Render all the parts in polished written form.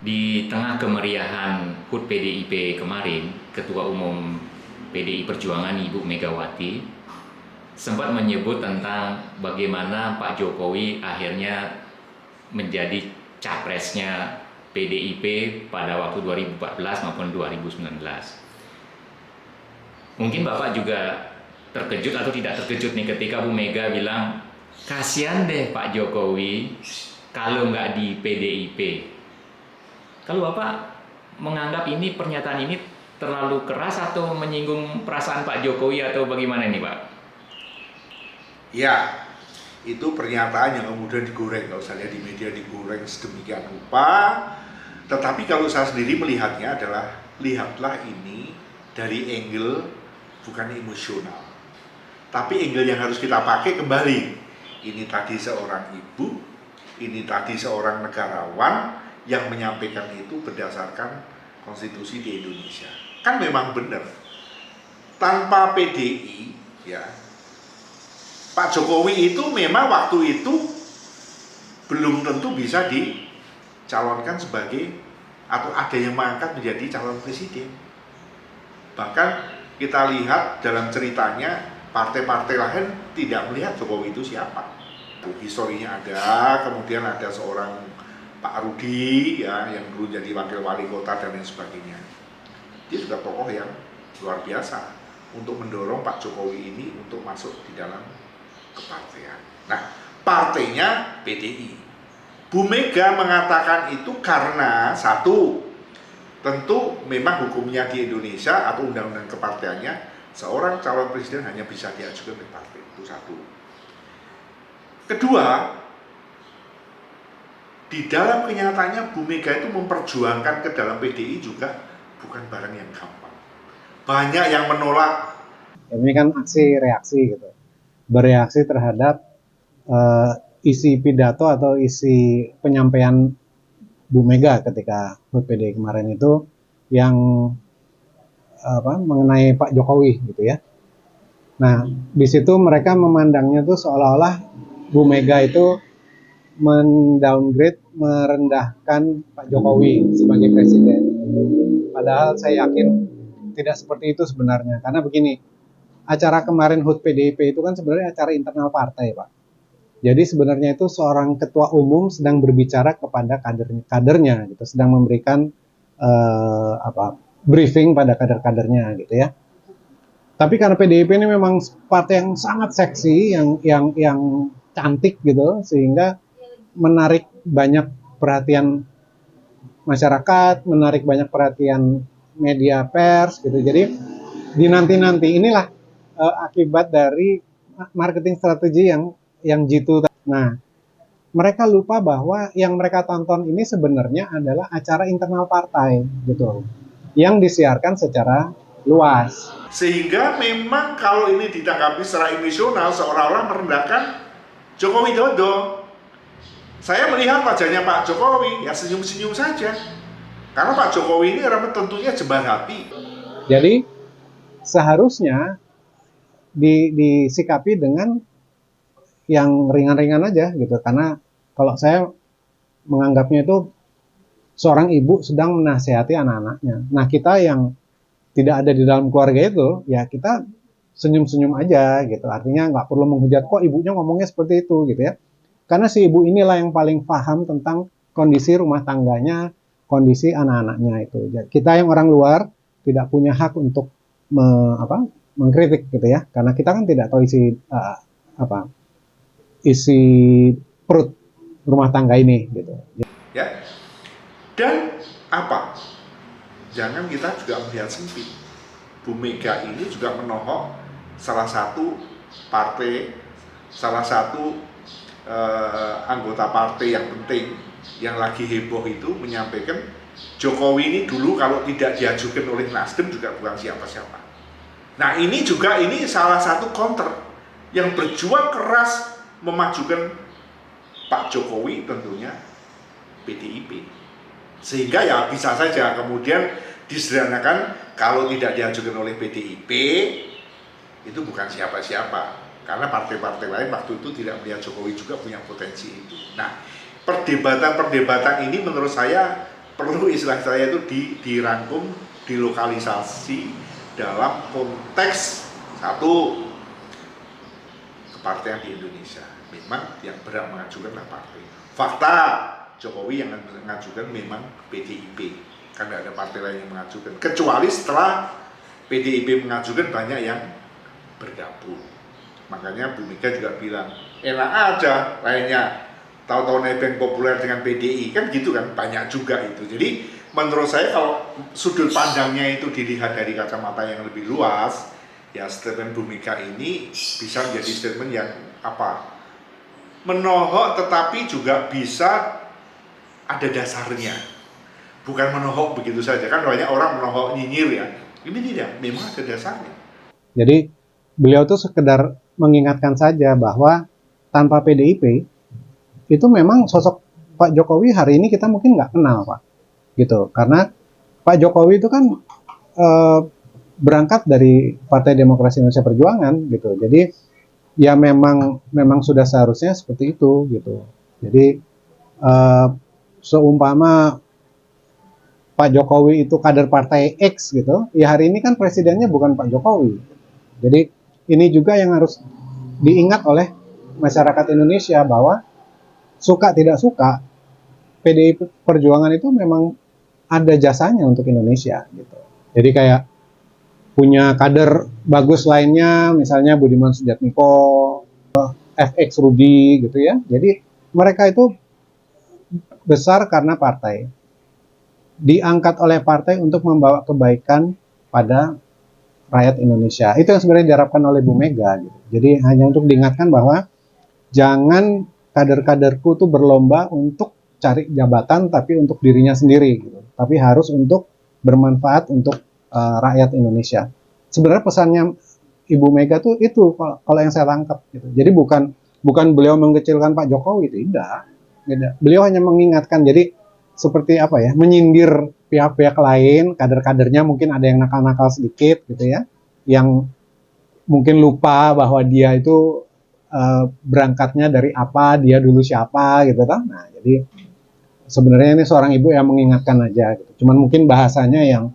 Di tengah kemeriahan HUT PDIP kemarin, Ketua Umum PDI Perjuangan Ibu Megawati sempat menyebut tentang bagaimana Pak Jokowi akhirnya menjadi capresnya PDIP pada waktu 2014 maupun 2019. Mungkin Bapak juga terkejut atau tidak terkejut nih ketika Bu Mega bilang, kasihan deh Pak Jokowi kalau nggak di PDIP. Kalau Bapak menganggap ini pernyataan ini terlalu keras atau menyinggung perasaan Pak Jokowi atau bagaimana ini Pak? Ya, itu pernyataan yang kemudian digoreng, kalau saya lihat di media digoreng sedemikian rupa. Tetapi kalau saya sendiri melihatnya adalah, lihatlah ini dari angle bukan emosional. Tapi angle yang harus kita pakai kembali. Ini tadi seorang ibu, ini tadi seorang negarawan yang menyampaikan itu berdasarkan konstitusi di Indonesia. Kan memang benar. Tanpa PDI, ya, Pak Jokowi itu memang waktu itu belum tentu bisa dicalonkan sebagai atau ada yang mengangkat menjadi calon presiden. Bahkan kita lihat dalam ceritanya partai-partai lain tidak melihat Jokowi itu siapa. Historinya ada, kemudian ada seorang Pak Rudi ya yang dulu jadi wakil wali kota dan lain sebagainya. Dia juga tokoh yang luar biasa untuk mendorong Pak Jokowi ini untuk masuk di dalam kepartean. Nah, partainya PDI. Bu Mega mengatakan itu karena satu, tentu memang hukumnya di Indonesia atau undang-undang keparteannya seorang calon presiden hanya bisa diajukan oleh partai, itu satu. Kedua, di dalam kenyataannya Bu Mega itu memperjuangkan ke dalam PDI juga bukan barang yang gampang. Banyak yang menolak. Ini kan aksi reaksi gitu, bereaksi terhadap isi pidato atau isi penyampaian Bu Mega ketika HUT PDI kemarin itu yang mengenai Pak Jokowi gitu ya. Nah, di situ mereka memandangnya tuh seolah-olah Bu Mega itu mendowngrade, merendahkan Pak Jokowi sebagai presiden. Padahal saya yakin tidak seperti itu sebenarnya. Karena begini, acara kemarin HUT PDIP itu kan sebenarnya acara internal partai, Pak. Jadi sebenarnya itu seorang ketua umum sedang berbicara kepada kadernya gitu, sedang memberikan briefing pada kader-kadernya gitu ya. Tapi karena PDIP ini memang partai yang sangat seksi, yang cantik gitu, sehingga menarik banyak perhatian masyarakat, menarik banyak perhatian media pers gitu. Jadi di nanti inilah akibat dari marketing strategi yang jitu. Nah, mereka lupa bahwa yang mereka tonton ini sebenarnya adalah acara internal partai gitu, yang disiarkan secara luas. Sehingga memang kalau ini ditanggapi secara emosional seolah-olah merendahkan Joko Widodo. Saya melihat wajahnya Pak Jokowi ya senyum-senyum saja. Karena Pak Jokowi ini orang tentunya jembar hati. Jadi seharusnya disikapi dengan yang ringan-ringan aja gitu. Karena kalau saya menganggapnya itu seorang ibu sedang menasehati anak-anaknya. Nah, kita yang tidak ada di dalam keluarga itu, ya kita senyum-senyum aja gitu. Artinya nggak perlu menghujat, kok ibunya ngomongnya seperti itu gitu ya. Karena si ibu inilah yang paling paham tentang kondisi rumah tangganya, kondisi anak-anaknya itu. Kita yang orang luar tidak punya hak untuk mengkritik gitu ya. Karena kita kan tidak tahu isi perut rumah tangga ini gitu. Ya. Dan apa? Jangan kita juga melihat sempit. Bu Mega ini juga menohok salah satu partai, salah satu anggota partai yang penting yang lagi heboh itu menyampaikan Jokowi ini dulu kalau tidak diajukan oleh Nasdem juga bukan siapa-siapa. Nah ini juga ini salah satu counter yang berjuang keras memajukan Pak Jokowi tentunya PDIP. Sehingga ya bisa saja kemudian disederhanakan kalau tidak diajukan oleh PDIP itu bukan siapa-siapa. Karena partai-partai lain waktu itu tidak melihat Jokowi juga punya potensi itu. Nah, perdebatan-perdebatan ini menurut saya perlu istilah saya itu dirangkum, dilokalisasi dalam konteks satu kepartean di Indonesia. Memang yang berhak mengajukanlah partai. Fakta Jokowi yang mengajukan memang PDIP, karena ada partai lain yang mengajukan. Kecuali setelah PDIP mengajukan banyak yang bergabung. Makanya Bu Mega juga bilang, enak aja lainnya tahu-tahu nebeng populer dengan PDI, kan gitu kan, banyak juga itu. Jadi menurut saya kalau sudut pandangnya itu dilihat dari kacamata yang lebih luas, ya statement Bu Mega ini bisa menjadi statement yang apa, menohok tetapi juga bisa ada dasarnya, bukan menohok begitu saja. Kan banyak orang menohok nyinyir ya, ini tidak, memang ada dasarnya. Jadi beliau tuh sekedar mengingatkan saja bahwa tanpa PDIP itu memang sosok Pak Jokowi hari ini kita mungkin nggak kenal, Pak, gitu. Karena Pak Jokowi itu kan berangkat dari Partai Demokrasi Indonesia Perjuangan, gitu. Jadi ya memang sudah seharusnya seperti itu, gitu. Jadi seumpama Pak Jokowi itu kader partai X gitu, ya hari ini kan presidennya bukan Pak Jokowi. Jadi ini juga yang harus diingat oleh masyarakat Indonesia bahwa suka tidak suka PDI Perjuangan itu memang ada jasanya untuk Indonesia gitu. Jadi kayak punya kader bagus lainnya, misalnya Budiman Sujatmiko, FX Rudy gitu ya. Jadi mereka itu besar karena partai. Diangkat oleh partai untuk membawa kebaikan pada rakyat Indonesia. Itu yang sebenarnya diharapkan oleh Bu Mega gitu. Jadi hanya untuk diingatkan bahwa jangan kader-kaderku tuh berlomba untuk cari jabatan tapi untuk dirinya sendiri gitu. Tapi harus untuk bermanfaat untuk rakyat Indonesia. Sebenarnya pesannya Ibu Mega tuh itu kalau yang saya tangkap gitu. Jadi bukan beliau mengecilkan Pak Jokowi, tidak. Beliau hanya mengingatkan, jadi seperti apa ya, menyindir pihak-pihak lain, kader-kadernya mungkin ada yang nakal-nakal sedikit gitu ya, yang mungkin lupa bahwa dia itu berangkatnya dari apa, dia dulu siapa gitu kan. Nah, jadi sebenarnya ini seorang ibu yang mengingatkan aja gitu. Cuman mungkin bahasanya yang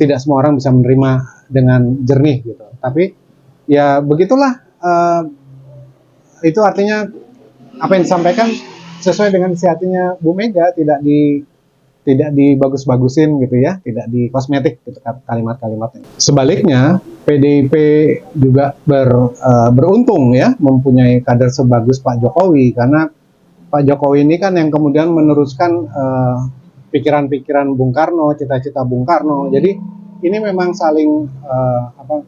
tidak semua orang bisa menerima dengan jernih gitu. Tapi ya begitulah, itu artinya apa yang disampaikan sesuai dengan isi hatinya Bu Mega, tidak dibagus-bagusin gitu ya, tidak dikosmetik gitu kalimat-kalimatnya. Sebaliknya, PDIP juga beruntung ya mempunyai kader sebagus Pak Jokowi, karena Pak Jokowi ini kan yang kemudian meneruskan pikiran-pikiran Bung Karno, cita-cita Bung Karno. Jadi ini memang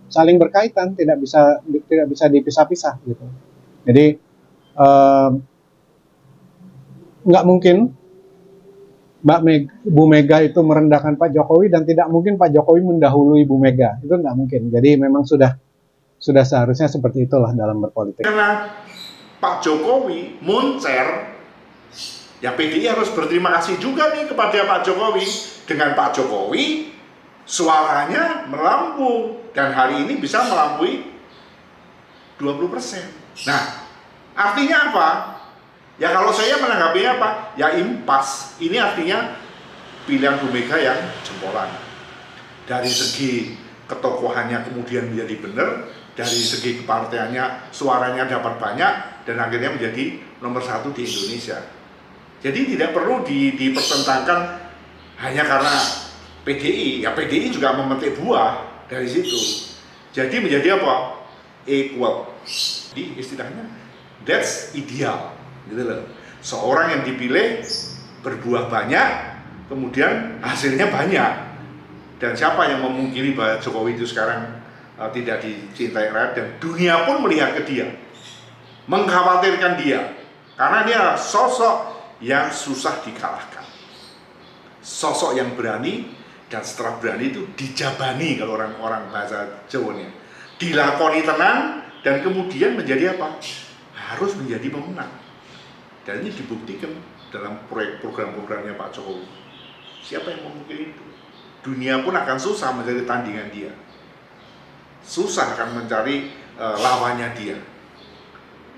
saling berkaitan, tidak bisa dipisah-pisah gitu. Jadi nggak mungkin Bu Mega itu merendahkan Pak Jokowi, dan tidak mungkin Pak Jokowi mendahului Bu Mega. Itu nggak mungkin. Jadi memang sudah seharusnya seperti itulah dalam berpolitik. Karena Pak Jokowi muncer, ya PDI harus berterima kasih juga nih kepada Pak Jokowi. Dengan Pak Jokowi, suaranya melambung, dan hari ini bisa melampaui 20%. Nah, artinya apa? Ya kalau saya menanggapinya apa? Ya impas. Ini artinya pilihan Bu Mega yang jempolan. Dari segi ketokohannya kemudian menjadi benar, dari segi kepartaiannya suaranya dapat banyak, dan akhirnya menjadi nomor 1 di Indonesia. Jadi tidak perlu dipertentangkan hanya karena PDI. Ya PDI juga memetik buah dari situ. Jadi menjadi apa? Equal. Di istilahnya that's ideal. Gitu loh. Seorang yang dipilih berbuah banyak, kemudian hasilnya banyak. Dan siapa yang memungkiri bahwa Jokowi itu sekarang tidak dicintai rakyat, dan dunia pun melihat ke dia, mengkhawatirkan dia, karena dia sosok yang susah dikalahkan, sosok yang berani, dan setelah berani itu dijabani kalau orang bahasa Jawanya, dilakoni tenang, dan kemudian menjadi apa? Harus menjadi pemenang. Dan ini dibuktikan dalam program-programnya Pak Jokowi. Siapa yang memungkiri itu? Dunia pun akan susah mencari tandingan dia, susah akan mencari lawannya dia.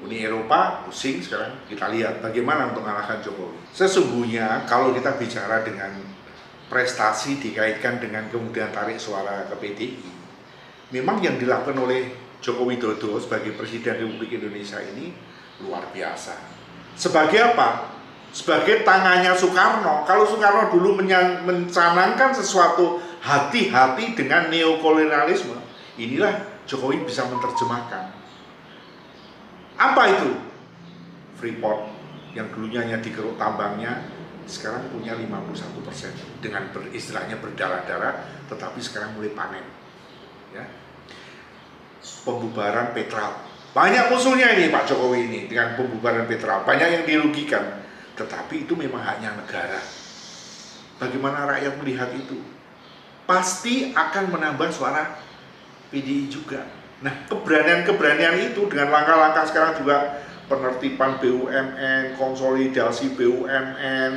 Uni Eropa pusing sekarang, kita lihat bagaimana untuk mengalahkan Jokowi. Sesungguhnya kalau kita bicara dengan prestasi dikaitkan dengan kemudian tarik suara ke PDI, memang yang dilakukan oleh Joko Widodo sebagai Presiden Republik Indonesia ini luar biasa. Sebagai apa? Sebagai tangannya Soekarno. Kalau Soekarno dulu mencanangkan sesuatu hati-hati dengan neokolonialisme, inilah Jokowi bisa menerjemahkan. Apa itu? Freeport yang dulunya hanya dikeruk tambangnya, sekarang punya 51% dengan istilahnya berdarah-darah, tetapi sekarang mulai panen. Ya. Pembubaran Petral. Banyak musuhnya ini Pak Jokowi ini dengan pembubaran Petral. Banyak yang dirugikan. Tetapi itu memang haknya negara. Bagaimana rakyat melihat itu? Pasti akan menambah suara PDI juga. Nah, keberanian-keberanian itu dengan langkah-langkah sekarang juga penertiban BUMN, konsolidasi BUMN,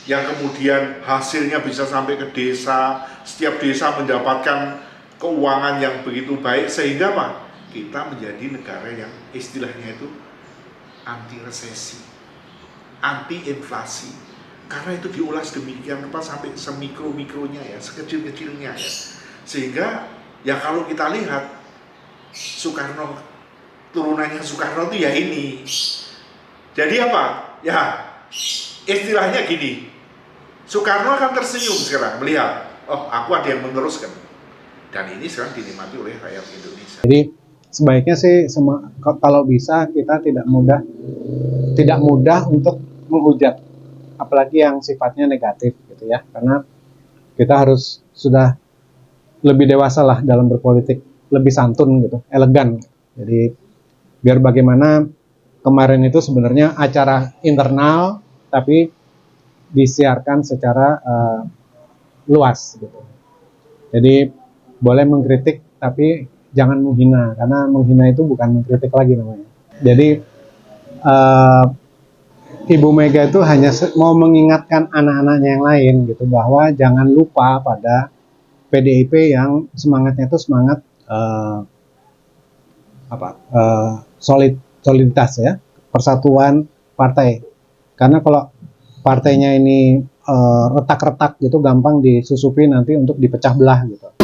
yang kemudian hasilnya bisa sampai ke desa, setiap desa mendapatkan keuangan yang begitu baik, sehingga apa? Kita menjadi negara yang istilahnya itu anti resesi, anti inflasi, karena itu diulas demikian apa sampai semikro-mikronya ya, sekecil-kecilnya ya, sehingga ya kalau kita lihat Soekarno, turunannya Soekarno itu ya ini, jadi apa ya, istilahnya gini, Soekarno akan tersenyum sekarang melihat, oh aku ada yang meneruskan, dan ini sekarang dinikmati oleh rakyat Indonesia. Jadi sebaiknya sih kalau bisa kita tidak mudah untuk menghujat, apalagi yang sifatnya negatif gitu ya, karena kita harus sudah lebih dewasa lah dalam berpolitik, lebih santun gitu, elegan. Jadi biar bagaimana kemarin itu sebenarnya acara internal tapi disiarkan secara luas gitu. Jadi boleh mengkritik tapi jangan menghina, karena menghina itu bukan mengkritik lagi namanya. Jadi Ibu Mega itu hanya mau mengingatkan anak-anaknya yang lain gitu, bahwa jangan lupa pada PDIP yang semangatnya itu semangat soliditas ya, persatuan partai. Karena kalau partainya ini retak-retak gitu, gampang disusupi nanti untuk dipecah belah gitu.